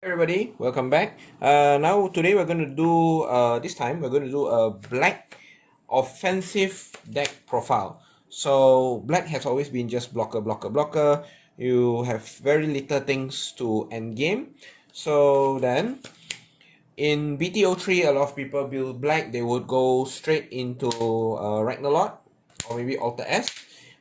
Everybody, welcome back. Now today we're going to do this time we're going to do a black offensive deck profile. So black has always been just blocker. You have very little things to end game. So then in BTO3, a lot of people build black. They would go straight into Ragnarok or maybe Alter S.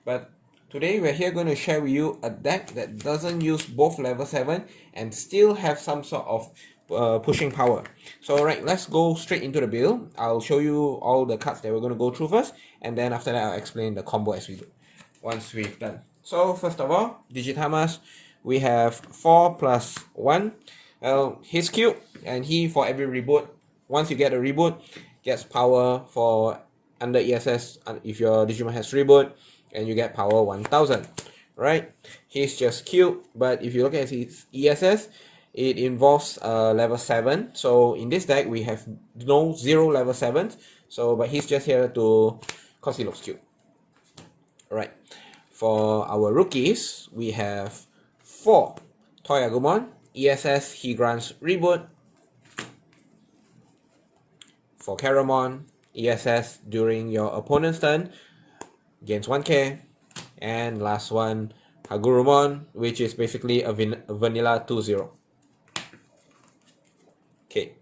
But today we're here going to share with you a deck that doesn't use both level 7 and still have some sort of pushing power. So alright, let's go straight into the build. I'll show you all the cards that we're going to go through first, and then after that I'll explain the combo as we do once we've done. So first of all, Digitamas, we have 4 plus 1. Well, he's cute, and he, for every reboot, once you get a reboot, gets power for under ESS if your Digimon has reboot, and you get power 1000, right? He's just cute, but if you look at his ESS, it involves level 7. So in this deck, we have no 0 level 7s, so but he's just here to, cause he looks cute. Right. For our rookies, we have 4 Toy Agumon. ESS, he grants reboot. For Caramon, ESS during your opponent's turn gains 1k. And last one, Hagurumon, which is basically a vanilla 2-0. Okay.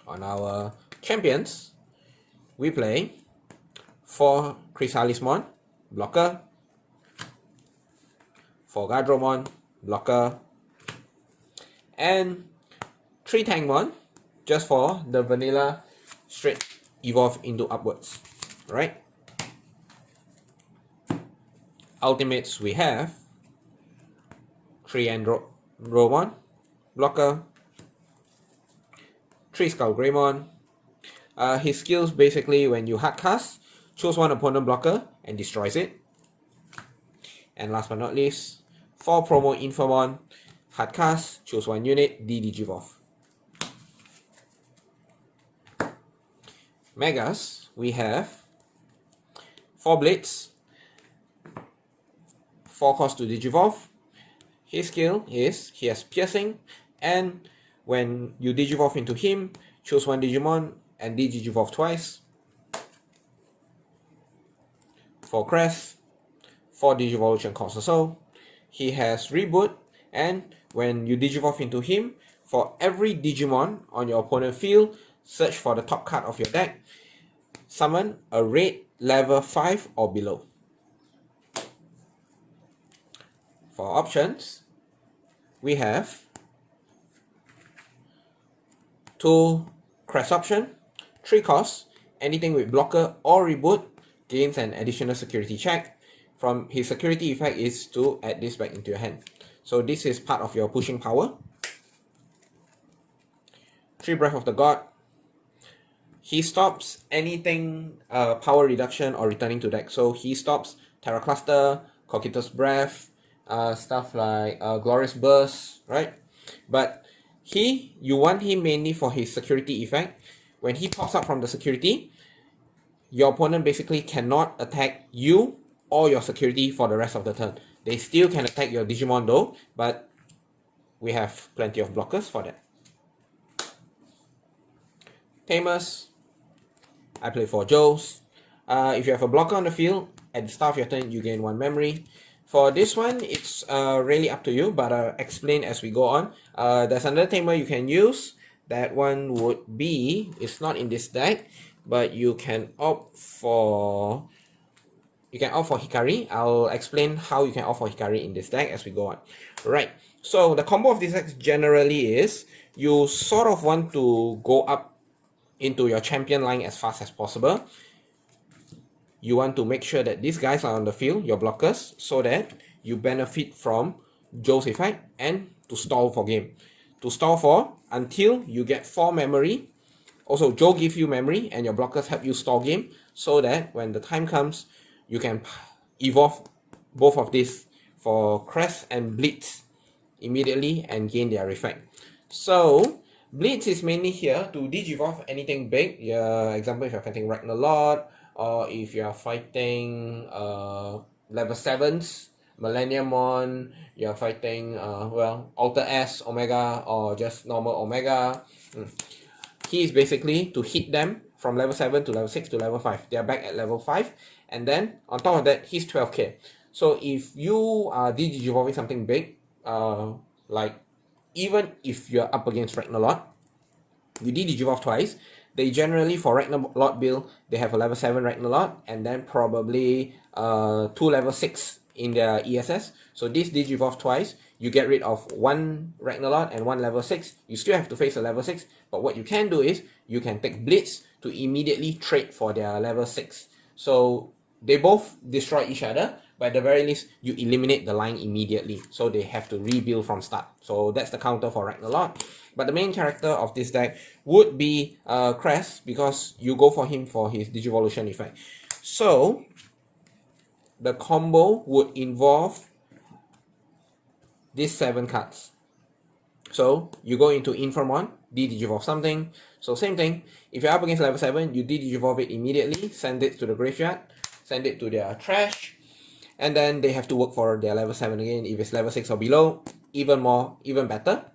On our champions, we play 4 Chrysalismon, blocker. 4 Gadromon, blocker. And 3 Tangmon, just for the vanilla straight evolve into upwards, right? Ultimates, we have 3 Andromon, blocker. 3 Skullgreymon. His skills basically, when you hard cast, choose one opponent blocker and destroys it. And last but not least, 4 Promo Infomon. Hard cast, choose one unit, Digivolve. Megas, we have 4 Blitz, 4 cost to Digivolve. His skill is, he has Piercing, and when you Digivolve into him, choose one Digimon and Digivolve twice. For Crest, 4 Digivolution cost also. He has Reboot, and when you Digivolve into him, for every Digimon on your opponent field, search for the top card of your deck. Summon a red level 5 or below. For options, we have 2 Crest option, 3 cost, anything with blocker or reboot gains an additional security check. From his security effect is to add this back into your hand. So this is part of your pushing power. 3 Breath of the God. He stops anything power reduction or returning to deck. So he stops Terra Cluster, Cocytus Breath, stuff like Glorious Burst, right? But you want him mainly for his security effect. When he pops up from the security, your opponent basically cannot attack you or your security for the rest of the turn. They still can attack your Digimon though, but we have plenty of blockers for that. Tamers, I play 4 Joes. If you have a blocker on the field, at the start of your turn, you gain 1 memory. For this one, it's really up to you, but I'll explain as we go on. There's another tamer you can use. That one would be, it's not in this deck, but you can opt for Hikari. I'll explain how you can opt for Hikari in this deck as we go on. Right, so the combo of this deck generally is, you sort of want to go up into your champion line as fast as possible. You want to make sure that these guys are on the field, your blockers, so that you benefit from Joe's effect and to stall for game. To stall for until you get 4 memory. Also, Joe gives you memory and your blockers help you stall game, so that when the time comes, you can evolve both of these for Crest and Blitz immediately and gain their effect. So Blitz is mainly here to Digivolve anything big. Example, if you're fighting Ragnarok, or if you are fighting level 7s Millenniummon, you're fighting well, Alter S, Omega, or just normal Omega. He is basically to hit them from level 7 to level 6 to level 5. They are back at level 5, and then on top of that, he's 12k. So if you are digivolving something big, like even if you're up against Ragnarlord, you digivolve twice. They generally, for Ragnarlord build, they have a level 7 Ragnarlord and then probably 2 level 6 in their ESS. So this digivolve twice, you get rid of one Ragnarlord and one level 6. You still have to face a level 6, but what you can do is you can take Blitz to immediately trade for their level 6. So they both destroy each other, but at the very least, you eliminate the line immediately. So they have to rebuild from start. So that's the counter for Ragnarlord. But the main character of this deck would be Crest, because you go for him for his Digivolution effect. So the combo would involve these 7 cards. So you go into Infamon, digivolve something. So same thing, if you're up against level 7, you digivolve it immediately, send it to the graveyard, send it to their trash, and then they have to work for their level 7 again. If it's level 6 or below, even more, even better.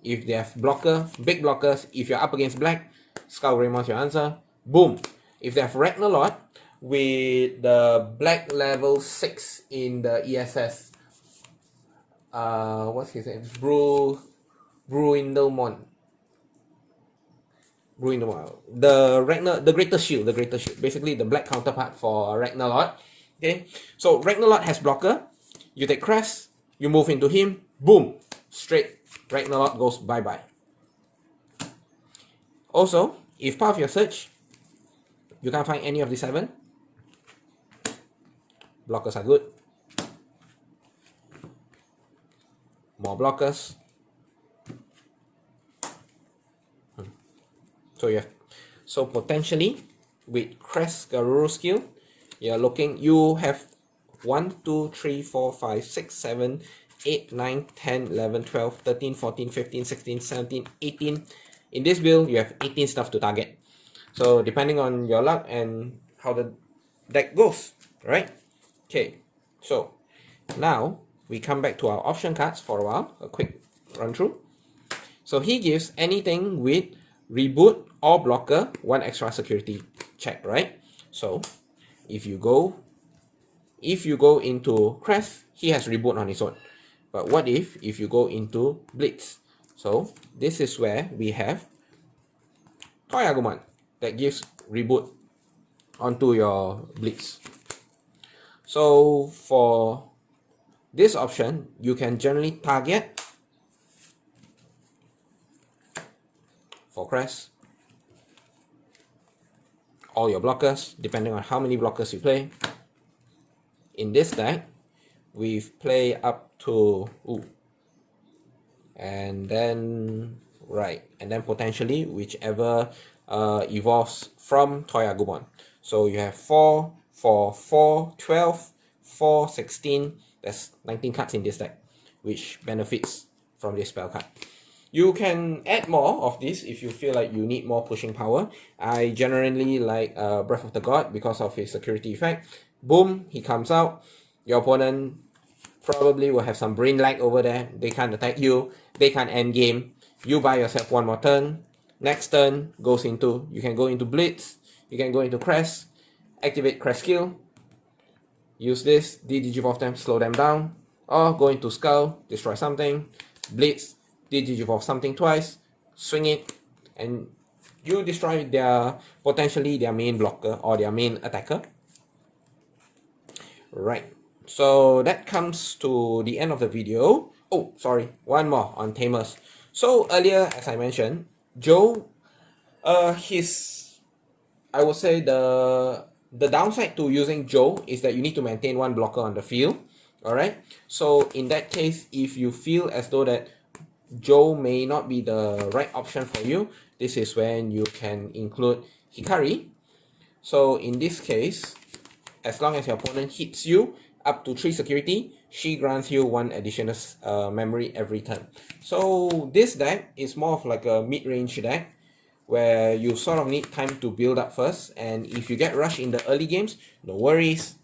If they have blocker, big blockers, if you're up against black, Skullgreymmon's your answer. Boom. If they have Ragnarlord with the black level 6 in the ESS, what's his name? Bruindlemon. The greatest shield, basically the black counterpart for Ragnarlord. Okay, so Ragnarlord has blocker. You take Crest, you move into him, boom, straight Ragnarlord goes bye-bye. Also, if part of your search, you can't find any of the 7, blockers are good. More blockers. So potentially with Crest Garuru skill, you have 1, 2, 3, 4, 5, 6, 7, 8, 9, 10, 11, 12, 13, 14, 15, 16, 17, 18. In this build, you have 18 stuff to target. So depending on your luck and how the deck goes, right? Okay, so now we come back to our option cards for a while, a quick run through. So he gives anything with reboot or blocker 1 extra security check, right? So if you go into Crest, he has reboot on his own. But what if you go into Blitz? So this is where we have Toy Agumon that gives reboot onto your Blitz. So for this option, you can generally target for Crest all your blockers, depending on how many blockers you play. In this deck, we've played up to and then potentially whichever evolves from Toy Agumon. So you have 4, 4, 4, 12, 4, 16. There's 19 cards in this deck, which benefits from this spell card. You can add more of this if you feel like you need more pushing power. I generally like Breath of the God because of his security effect. Boom, he comes out. Your opponent probably will have some brain lag over there. They can't attack you. They can't end game. You buy yourself 1 more turn. Next turn you can go into Blitz. You can go into Crest. Activate Crest skill. Use this, digivolve them, slow them down. Or go into Skull, destroy something. Blitz, digivolve something twice, swing it, and you destroy potentially their main blocker or their main attacker. Right, so that comes to the end of the video. Oh, sorry, one more on Tamers. So earlier, as I mentioned, Joe, I would say the downside to using Joe is that you need to maintain 1 blocker on the field. Alright, so in that case, if you feel as though that Joe may not be the right option for you, this is when you can include Hikari. So in this case, as long as your opponent hits you up to 3 security, she grants you 1 additional memory every turn. So this deck is more of like a mid-range deck where you sort of need time to build up first, and if you get rushed in the early games, no worries.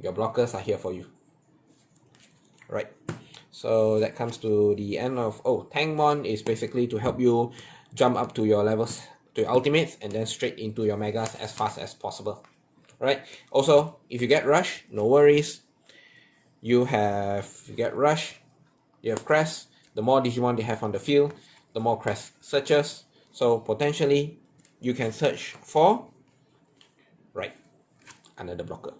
your blockers are here for you. Right. So that comes to the end of, Tankmon is basically to help you jump up to your levels, to your ultimates, and then straight into your megas as fast as possible. Right. Also, if you get rush, no worries. You get rush, you have crest. The more Digimon they have on the field, the more crest searches. So potentially, you can search for right under the blocker.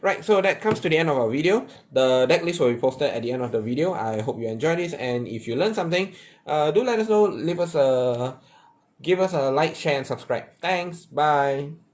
Right, so that comes to the end of our video. The deck list will be posted at the end of the video. I hope you enjoyed this, and if you learned something, do let us know. Give us a like, share, and subscribe. Thanks. Bye.